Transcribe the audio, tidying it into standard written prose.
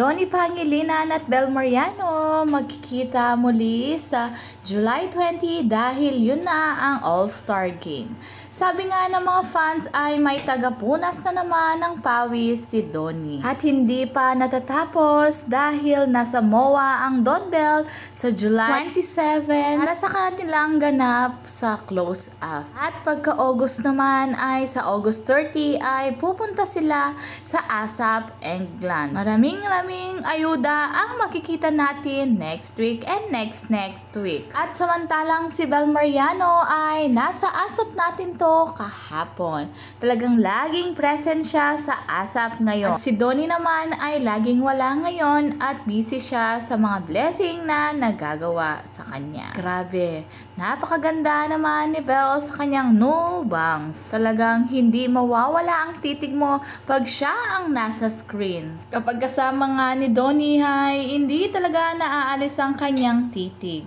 Donnie Pangilinan at Bel Mariano magkikita muli sa July 20 dahil yun na ang All-Star Game. Sabi nga ng mga fans ay may tagapunas na naman ng pawis si Donnie. At hindi pa natatapos dahil nasa MOA ang Don Bell sa July 27 para sa kanilang ganap sa close-up. At pagka-August naman ay sa August 30 ay pupunta sila sa ASAP, England. Maraming ayuda ang makikita natin next week and next week. At samantalang si Bel Mariano ay nasa ASAP natin to kahapon. Talagang laging present siya sa ASAP ngayon. At si Donnie naman ay laging wala ngayon at busy siya sa mga blessing na nagagawa sa kanya. Grabe, napakaganda naman ni Bel sa kanyang no bangs. Talagang hindi mawawala ang titig mo pag siya ang nasa screen. Kapag kasama nga ni Donnie ay hindi talaga naaalis ang kanyang titig.